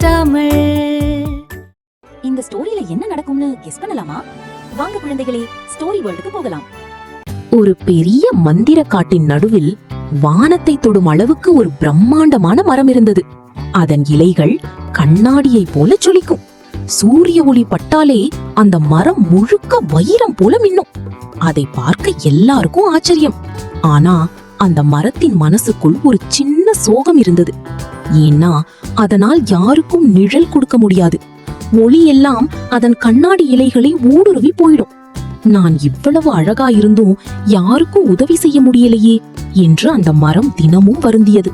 தமிழ். இந்த ஸ்டோரியில என்ன நடக்கும்னு கெஸ் பண்ணலாமா? வாங்க குழந்தைகளே, ஸ்டோரி வேர்ல்டுக்கு போகலாம். ஒரு பெரிய மந்திர காட்டின் நடுவில் வானத்தை தொடும் அளவுக்கு ஒரு பிரம்மாண்டமான மரம் இருந்தது. அதன் இலைகள் கண்ணாடியை போல ஜொலிக்கும். சூரிய ஒளி பட்டாலே அந்த மரம் முழுக்க வைரம் போல மின்னும். அதை பார்க்க எல்லாருக்கும் ஆச்சரியம். ஆனா அந்த மரத்தின் மனசுக்குள் ஒரு சின்ன சோகம் இருந்தது. ஏன்னா அதனால் யாருக்கும் நிழல் கொடுக்க முடியாது. ஒளி எல்லாம் அதன் கண்ணாடி இலைகளை ஊடுருவி போயிடும். நான் இவ்வளவு அழகா இருந்தும் யாருக்கும் உதவி செய்ய முடியலையே என்று அந்த மரம் தினமும் வருந்தியது.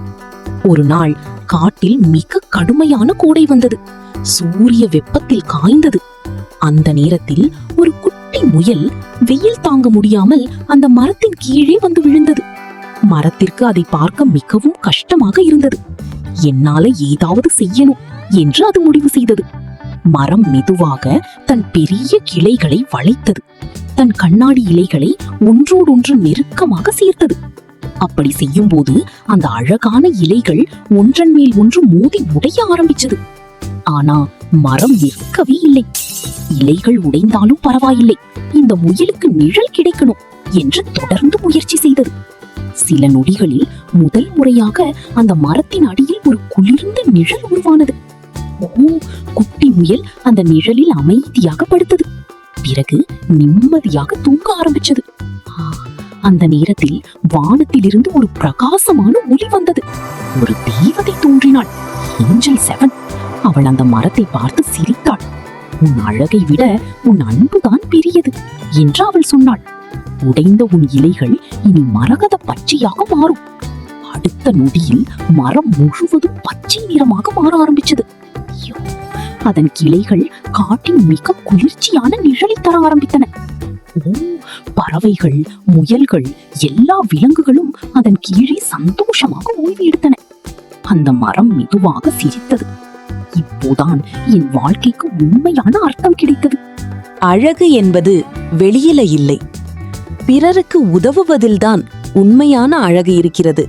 ஒரு நாள் காட்டில் மிக கடுமையான கோடை வந்தது. சூரிய வெப்பத்தில் காய்ந்தது. அந்த நேரத்தில் ஒரு குட்டி முயல் வெயில் தாங்க முடியாமல் அந்த மரத்தின் கீழே வந்து விழுந்தது. மரத்திற்கு அதை பார்க்க மிகவும் கஷ்டமாக இருந்தது. என்னால ஏதாவது செய்யணும் என்று அது முடிவு செய்தது. மரம் மெதுவாக தன் பெரிய கிளைகளை வளைத்தது. தன் கண்ணாடி இலைகளை ஒன்றோடொன்று நெருக்கமாக சேர்த்தது. அப்படி செய்யும் போது அந்த அழகான இலைகள் ஒன்றன் மேல் ஒன்று மோதி உடைய ஆரம்பிச்சது. ஆனா மரம் நிற்கவே இல்லை. இலைகள் உடைந்தாலும் பரவாயில்லை, இந்த முயலுக்கு நிழல் கிடைக்கணும் என்று தொடர்ந்து முயற்சி செய்தது. சில நொடிகளில் முதல் முறையாக அந்த மரத்தின் அடியில் ஒரு குளிர்ந்த நிழல் உருவானது. குட்டி முயல் அந்த நிழலில் அமைதியாக படுத்தது. பிறகு நிம்மதியாக தூங்க ஆரம்பிச்சது. அந்த நேரத்தில் வானத்திலிருந்து ஒரு பிரகாசமான ஒளி வந்தது. ஒரு தேவதை தோன்றினாள், ஏஞ்சல் 7. அவள் அந்த மரத்தை பார்த்து சிரித்தாள். உன் அழகை விட உன் அன்புதான் பெரியது என்று அவள் சொன்னாள். உடைந்த உன் இலைகள் இனி மரகத பச்சையாக மாறும். அடுத்த நொடியில் மரம் முழுவதும் பச்சை நிறமாக மாற ஆரம்பிச்சது. அதன் கிளைகள் காட்டின் மிக குளிர்ச்சியான நிழலை தர ஆரம்பித்தன. பறவைகள், முயல்கள், எல்லா விலங்குகளும் அதன் கீழே சந்தோஷமாக ஓய்வு எடுத்தன. அந்த மரம் மெதுவாக சிரித்தது. இப்போதான் என் வாழ்க்கைக்கு உண்மையான அர்த்தம் கிடைத்தது. அழகு என்பது வெளியில இல்லை, பிறருக்கு உதவுவதில்தான் உண்மையான அழகு இருக்கிறது.